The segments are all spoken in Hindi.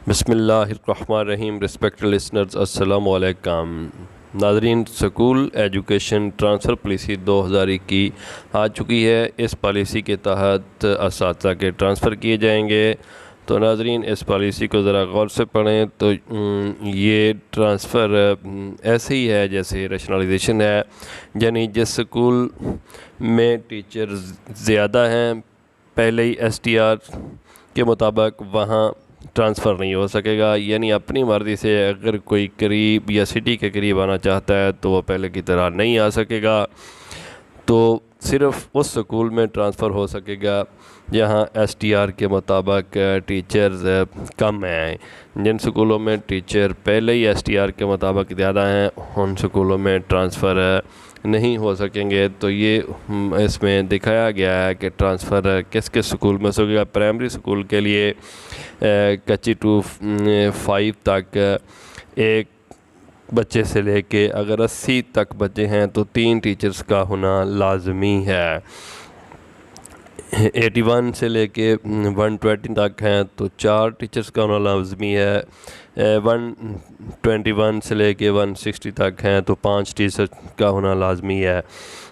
बिस्मिल्लाहिर्रहमानिर्रहीम। रिस्पेक्टेड लिसनर्स, अस्सलामु अलैकुम। नाज़रीन, स्कूल एजुकेशन ट्रांसफ़र पॉलिसी 2021 आ चुकी है। इस पॉलिसी के तहत असातिज़ा के ट्रांसफ़र किए जाएंगे। तो नाज़रीन, इस पॉलिसी को ज़रा गौर से पढ़ें तो ये ट्रांसफ़र ऐसे ही है जैसे रैशनलाइजेशन है, यानी जिस स्कूल में टीचर ज़्यादा हैं पहले ही STR के मुताबिक वहाँ ट्रांसफ़र नहीं हो सकेगा। यानी अपनी मर्ज़ी से अगर कोई करीब या सिटी के करीब आना चाहता है तो वो पहले की तरह नहीं आ सकेगा। तो सिर्फ़ उस स्कूल में ट्रांसफ़र हो सकेगा जहाँ STR के मुताबिक टीचर्स कम हैं। जिन स्कूलों में टीचर पहले ही STR के मुताबिक ज़्यादा हैं उन स्कूलों में ट्रांसफ़र नहीं हो सकेंगे। तो ये इसमें दिखाया गया है कि ट्रांसफ़र किस किस स्कूल में होगा। प्राइमरी स्कूल के लिए कच्ची टू 5 तक एक बच्चे से लेके अगर 80 तक बच्चे हैं तो 3 टीचर्स का होना लाजमी है। 81 से लेके 120 तक हैं तो 4 टीचर्स का होना लाजमी है। 121 से लेके 160 तक हैं तो 5 टीचर्स का होना लाजमी है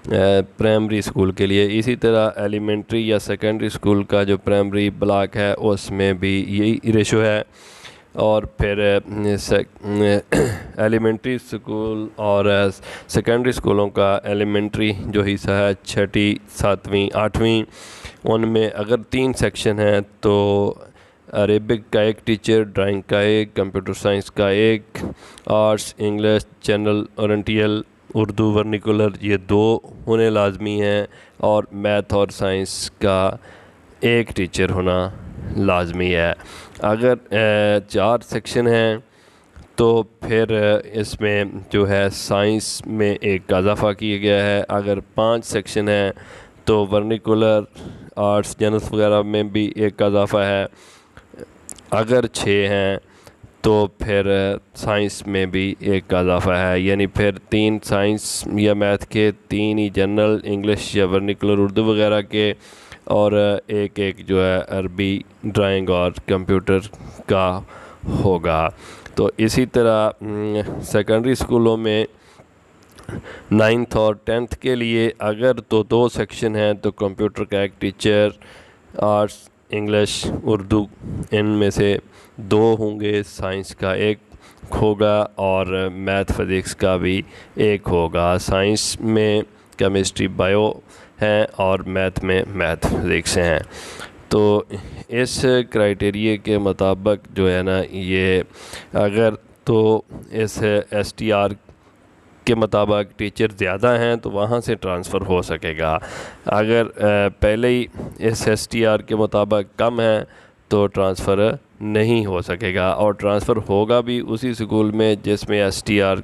प्राइमरी स्कूल के लिए। इसी तरह एलिमेंट्री या सेकेंडरी स्कूल का जो प्राइमरी ब्लॉक है उसमें भी यही रेशो है। और फिर एलिमेंट्री स्कूल और सेकेंडरी स्कूलों का एलिमेंट्री जो हिस्सा है 6ठी 7वीं 8वीं, उनमें अगर 3 सेक्शन हैं तो अरेबिक का एक टीचर, ड्राइंग का एक, कंप्यूटर साइंस का एक, arts, English, general, oriental, Urdu, vernacular, ये 2 होने लाजमी हैं। और मैथ और साइंस का एक टीचर होना लाजमी है। अगर 4 सेक्शन हैं तो फिर इसमें जो है साइंस में एक का इजाफ़ा किया गया है। अगर 5 सेक्शन हैं तो वर्निकुलर, आर्ट्स, जनरल वगैरह में भी एक का इजाफ़ा है। अगर 6 हैं तो फिर साइंस में भी एक का इजाफ़ा है, यानी फिर 3 साइंस या मैथ के, 3 ही जनरल, इंग्लिश या वर्निकुलर, उर्दू वगैरह के, और एक एक जो है अरबी, ड्राइंग और कंप्यूटर का होगा। तो इसी तरह सेकेंडरी स्कूलों में 9th और 10th के लिए अगर तो 2 सेक्शन हैं तो कंप्यूटर का एक टीचर, आर्ट्स, इंग्लिश, उर्दू इनमें से 2 होंगे, साइंस का एक होगा और मैथ फिज़िक्स का भी एक होगा। साइंस में केमिस्ट्री, बायो हैं और मैथ में मैथ फिज़िक्स हैं। तो इस क्राइटेरिया के मुताबिक जो है ना, ये अगर तो इस STR के मुताबिक टीचर ज़्यादा हैं तो वहाँ से ट्रांसफ़र हो सकेगा। अगर पहले ही इस STR के मुताबिक कम है तो ट्रांसफ़र नहीं हो सकेगा। और ट्रांसफ़र होगा भी उसी स्कूल में जिसमें STR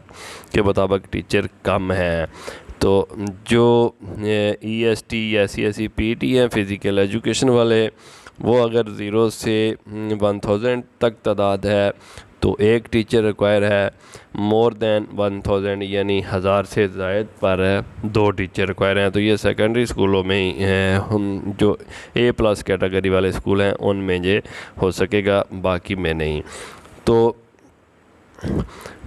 के मुताबिक टीचर कम हैं। तो जो EST या CSE PET हैं फ़िज़िकल एजुकेशन वाले, वो अगर 0 से 1000 तक तादाद है तो एक टीचर रिक्वायर है। मोर दैन 1000 यानी 1000 से ज़ायद पर 2 टीचर रिक्वायर हैं। तो ये सेकेंडरी स्कूलों में ही हम जो A+ कैटेगरी वाले स्कूल हैं उनमें ये हो सकेगा, बाकी में नहीं। तो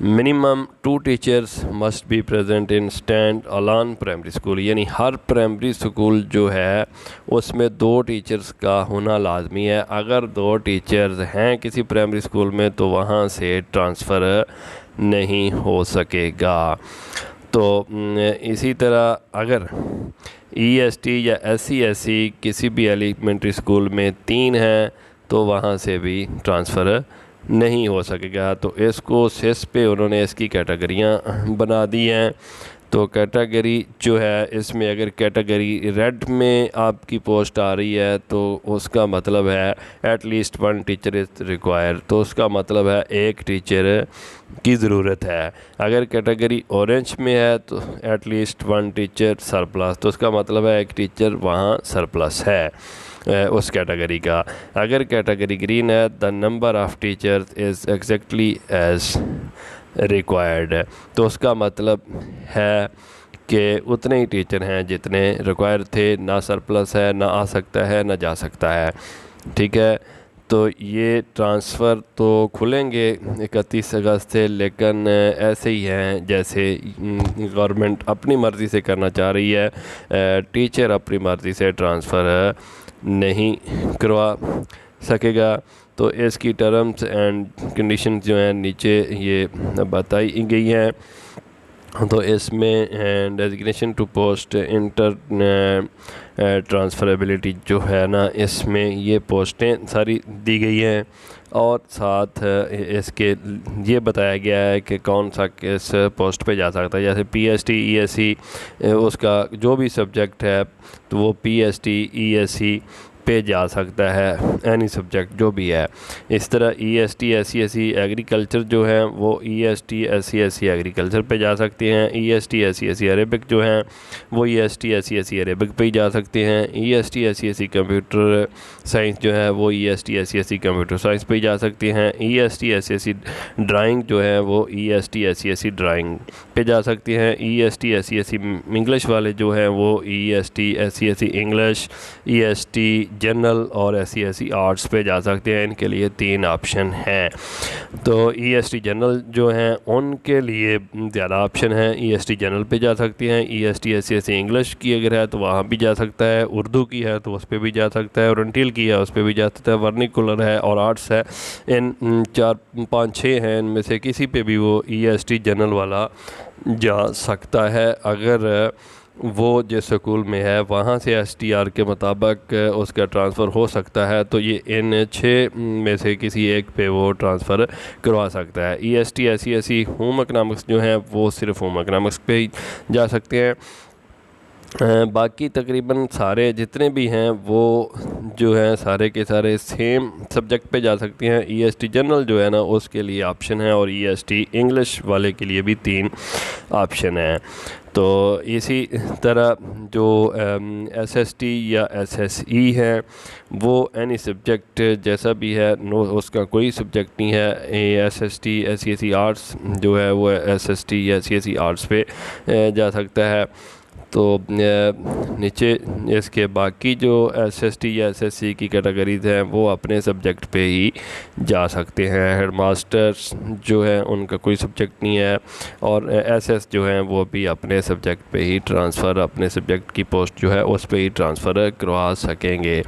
minimum 2 teachers must be present in stand alone primary school, यानी हर प्राइमरी स्कूल जो है उसमें 2 टीचर्स का होना लाजमी है। अगर 2 टीचर्स हैं किसी प्राइमरी स्कूल में तो वहाँ से ट्रांसफ़र नहीं हो सकेगा। तो इसी तरह अगर EST या SC/SE किसी भी एलिमेंट्री स्कूल में 3 हैं तो वहाँ से भी ट्रांसफ़र नहीं हो सकेगा। तो इसको सिस पे उन्होंने इसकी कैटेगरियाँ बना दी हैं। तो कैटेगरी जो है इसमें अगर कैटेगरी रेड में आपकी पोस्ट आ रही है तो उसका मतलब है एटलीस्ट 1 टीचर इज़ रिक्वायर, तो उसका मतलब है एक टीचर की ज़रूरत है। अगर कैटेगरी ऑरेंज में है तो एटलीस्ट 1 टीचर सरप्लस, तो उसका मतलब है एक टीचर वहाँ सरप्लस है उस कैटेगरी का। अगर कैटेगरी ग्रीन है the number of teachers is exactly as required, तो उसका मतलब है कि उतने ही टीचर हैं जितने रिक्वायर थे, ना सरप्लस है, ना आ सकता है, ना जा सकता है। ठीक है, तो ये ट्रांसफ़र तो खुलेंगे 31 अगस्त से, लेकिन ऐसे ही हैं जैसे गवर्नमेंट अपनी मर्ज़ी से करना चाह रही है। टीचर अपनी मर्ज़ी से ट्रांसफ़र नहीं करवा सकेगा। तो इसकी टर्म्स एंड कंडीशंस जो हैं नीचे ये बताई गई हैं। तो इसमें डेजिग्नेशन टू पोस्ट इंटर ट्रांसफ़रेबिलिटी जो है ना, इसमें ये पोस्टें सारी दी गई हैं और साथ इसके ये बताया गया है कि कौन सा किस पोस्ट पे जा सकता है। जैसे पीएसटी ईएससी उसका जो भी सब्जेक्ट है तो वो पीएसटी ईएससी पे जा सकता है, एनी सब्जेक्ट जो भी है। इस तरह ईएसटी एससी एग्रीकल्चर जो है वो ईएसटी एससी एग्रीकल्चर पे जा सकते हैं। ईएसटी एससी अरेबिक जो हैं वो ईएसटी एससी अरेबिक पे ही जा सकते हैं। ईएसटी एससी कंप्यूटर साइंस जो है वो ईएसटी एससी कंप्यूटर साइंस पे ही जा सकते हैं। ईएसटी एससी ड्राइंग जो है वो ईएसटी एससी ड्राइंग पे जा सकते हैं। ईएसटी एससी इंग्लिश वाले जो हैं वो EST SC English, EST general और एससी आर्ट्स पे जा सकते हैं। इनके लिए 3 ऑप्शन हैं। तो ईएसटी जनरल जो हैं उनके लिए ज़्यादा ऑप्शन हैं। ईएसटी जनरल पे जा सकते हैं। ईएसटी एससी इंग्लिश की अगर है तो वहाँ भी जा सकता है। उर्दू की है तो उस पर भी जा सकता है। ओरिएंटल की है उस पर भी जा सकता है। वर्निकुलर है और आर्ट्स है, इन 4 5 6 हैं, इनमें से किसी पे भी वो ईएसटी जनरल वाला जा सकता है। अगर वो जिस स्कूल में है वहाँ से एसटीआर के मुताबिक उसका ट्रांसफ़र हो सकता है तो ये इन 6 में से किसी एक पे वो ट्रांसफ़र करवा सकता है। ईएसटी एससी होम इकनॉमिक्स जो है वो सिर्फ होम इकनॉमिक्स पे ही जा सकते हैं। बाकी तकरीबन सारे जितने भी हैं वो जो हैं सारे के सारे सेम सब्जेक्ट पे जा सकते हैं। ईएसटी जनरल जो है ना उसके लिए ऑप्शन है और ईएसटी इंग्लिश वाले के लिए भी 3 ऑप्शन हैं। तो इसी तरह जो एसएसटी या एसएसई है वो एनी सब्जेक्ट जैसा भी है नो उसका कोई सब्जेक्ट नहीं है। एसएसटी एससी आर्ट्स जो है वो एसएसटी या एससी आर्ट्स पे जा सकता है। तो नीचे इसके बाकी जो एसएसटी या एसएससी की कैटेगरीज हैं वो अपने सब्जेक्ट पे ही जा सकते हैं। हेड मास्टर्स जो है उनका कोई सब्जेक्ट नहीं है और एसएस जो है वो भी अपने सब्जेक्ट पे ही ट्रांसफ़र, अपने सब्जेक्ट की पोस्ट जो है उस पे ही ट्रांसफ़र करवा सकेंगे।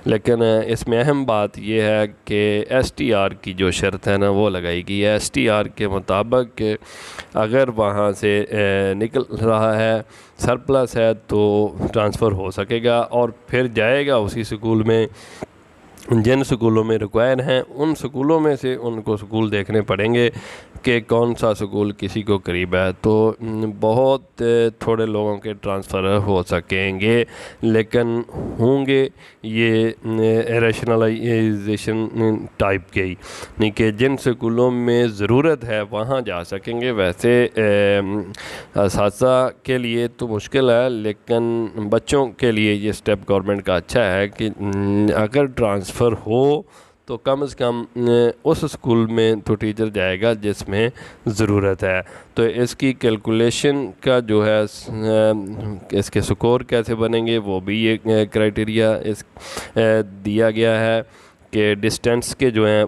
लेकिन इसमें अहम बात यह है कि एसटीआर की जो शर्त है ना वो लगाई गई है। एसटीआर के मुताबिक अगर वहाँ से निकल रहा है सरप्लस है तो ट्रांसफ़र हो सकेगा और फिर जाएगा उसी स्कूल में। जिन स्कूलों में रिक्वायर हैं उन स्कूलों में से उनको स्कूल देखने पड़ेंगे कि कौन सा स्कूल किसी को करीब है। तो बहुत थोड़े लोगों के ट्रांसफ़र हो सकेंगे, लेकिन होंगे ये रैशनलाइजेशन टाइप के ही, नहीं कि जिन स्कूलों में ज़रूरत है वहाँ जा सकेंगे। वैसे असातिज़ा के लिए तो मुश्किल है, लेकिन बच्चों के लिए ये स्टेप गवर्नमेंट का अच्छा है कि अगर ट्रांसफ़र हो तो कम से कम उस स्कूल में तो टीचर जाएगा जिसमें ज़रूरत है। तो इसकी कैलकुलेशन का जो है इसके स्कोर कैसे बनेंगे वो भी ये क्राइटेरिया इस दिया गया है कि डिस्टेंस के जो हैं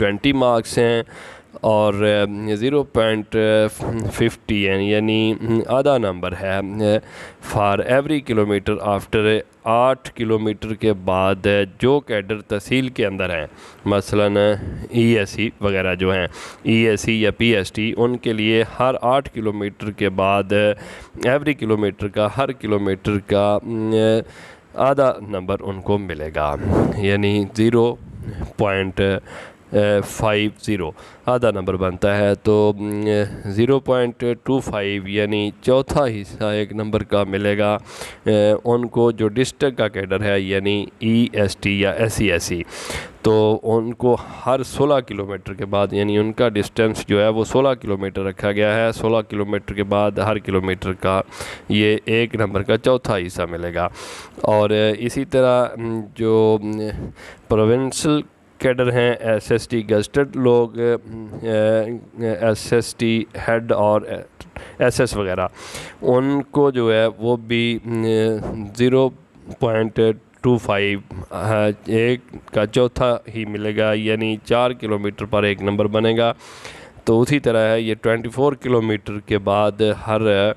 20 मार्क्स हैं और 0.50 यानी आधा नंबर है for every kilometre after 8 kilometre के बाद जो कैडर तहसील के अंदर हैं, मसलन ईएससी वगैरह जो हैं, ईएससी या पीएसटी, उनके लिए हर 8 किलोमीटर के बाद एवरी किलोमीटर का हर किलोमीटर का आधा नंबर उनको मिलेगा, यानी 0.50 आधा नंबर बनता है। तो 0.25 यानी चौथा हिस्सा एक नंबर का मिलेगा उनको जो डिस्ट्रिक्ट का कैडर है, यानी ईएसटी या एससी। तो उनको हर 16 किलोमीटर के बाद, यानी उनका डिस्टेंस जो है वो 16 किलोमीटर रखा गया है। 16 किलोमीटर के बाद हर किलोमीटर का ये एक नंबर का चौथा हिस्सा मिलेगा। और इसी तरह जो प्रोविंशियल कैडर हैं, एसएसटी गजटेड लोग, एसएसटी हेड और एसएस वगैरह, उनको जो है वो भी 1.25 एक का चौथा ही मिलेगा, यानी 4 किलोमीटर पर एक नंबर बनेगा। तो उसी तरह है ये 24 किलोमीटर के बाद हर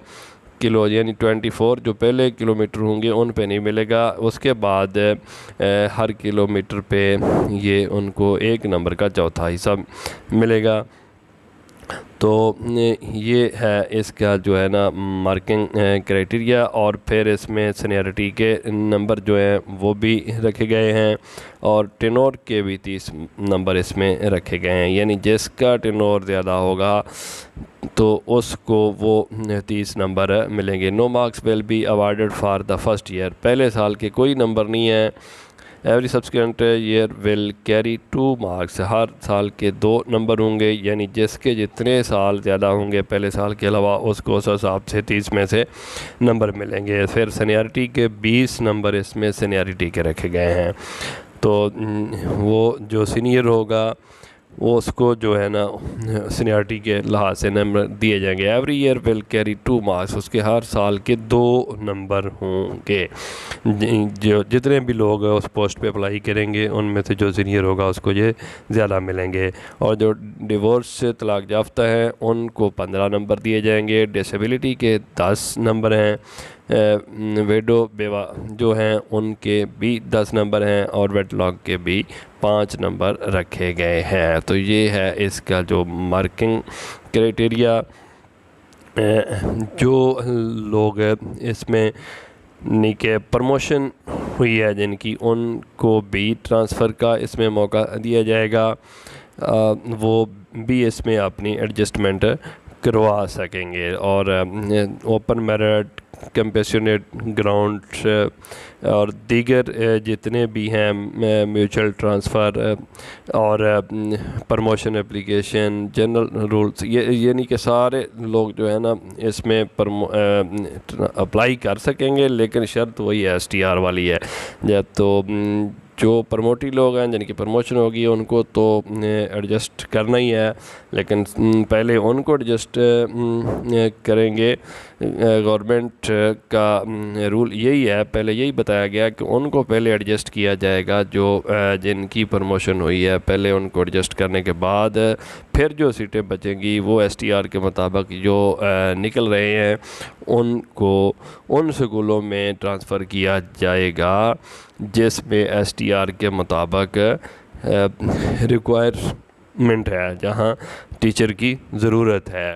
किलो यानी 24 जो पहले किलोमीटर होंगे उन पे नहीं मिलेगा, उसके बाद हर किलोमीटर पे ये उनको एक नंबर का चौथा हिस्सा मिलेगा। तो ये है इसका जो है ना मार्किंग क्राइटेरिया। और फिर इसमें सीनियरिटी के नंबर जो हैं वो भी रखे गए हैं और टेनोर के भी 30 नंबर इसमें रखे गए हैं, यानी जिसका टेनोर ज़्यादा होगा तो उसको वो 30 नंबर मिलेंगे। No marks will be awarded for the first year, पहले साल के कोई नंबर नहीं है। Every subsequent year will carry 2 marks, हर साल के 2 नंबर होंगे, यानी जिसके जितने साल ज़्यादा होंगे पहले साल के अलावा उसको उस हिसाब से 30 में से नंबर मिलेंगे। फिर सीनियरिटी के 20 नंबर इसमें सीनियरिटी के रखे गए हैं। तो वो जो सीनियर होगा वो उसको जो है ना सीनियरिटी के लिहाज से नंबर दिए जाएंगे। Every year will carry 2 marks, उसके हर साल के 2 नंबर होंगे। जो जितने भी लोग उस पोस्ट पे अप्लाई करेंगे उनमें से जो सीनियर होगा उसको ये ज़्यादा मिलेंगे। और जो डिवोर्स से तलाक याफ्ता हैं उनको 15 नंबर दिए जाएंगे। डिसेबिलिटी के 10 नंबर हैं। वेडो बेवा जो हैं उनके भी 10 नंबर हैं और वेटलॉग के भी 5 नंबर रखे गए हैं। तो ये है इसका जो मार्किंग क्राइटेरिया। जो लोग इसमें नीचे प्रमोशन हुई है जिनकी, उनको भी ट्रांसफ़र का इसमें मौका दिया जाएगा, वो भी इसमें अपनी एडजस्टमेंट करवा सकेंगे। और ओपन मेरिट, कंपैशनेट ग्राउंड और दीगर जितने भी हैं म्यूचुअल ट्रांसफ़र और प्रमोशन एप्लीकेशन, जनरल रूल्स, ये यानी कि सारे लोग जो है ना इसमें अप्लाई कर सकेंगे, लेकिन शर्त वही है STR वाली है। तो जो प्रमोटी लोग हैं जिनकी प्रमोशन होगी उनको तो एडजस्ट करना ही है, लेकिन पहले उनको एडजस्ट करेंगे। गवर्नमेंट का रूल यही है, पहले यही बताया गया कि उनको पहले एडजस्ट किया जाएगा। जो जिनकी प्रमोशन हुई है पहले उनको एडजस्ट करने के बाद फिर जो सीटें बचेंगी वो STR के मुताबिक जो निकल रहे हैं उनको उन स्कूलों में ट्रांसफ़र किया जाएगा जिसमें STR के मुताबिक रिक्वायरमेंट है, जहां टीचर की ज़रूरत है।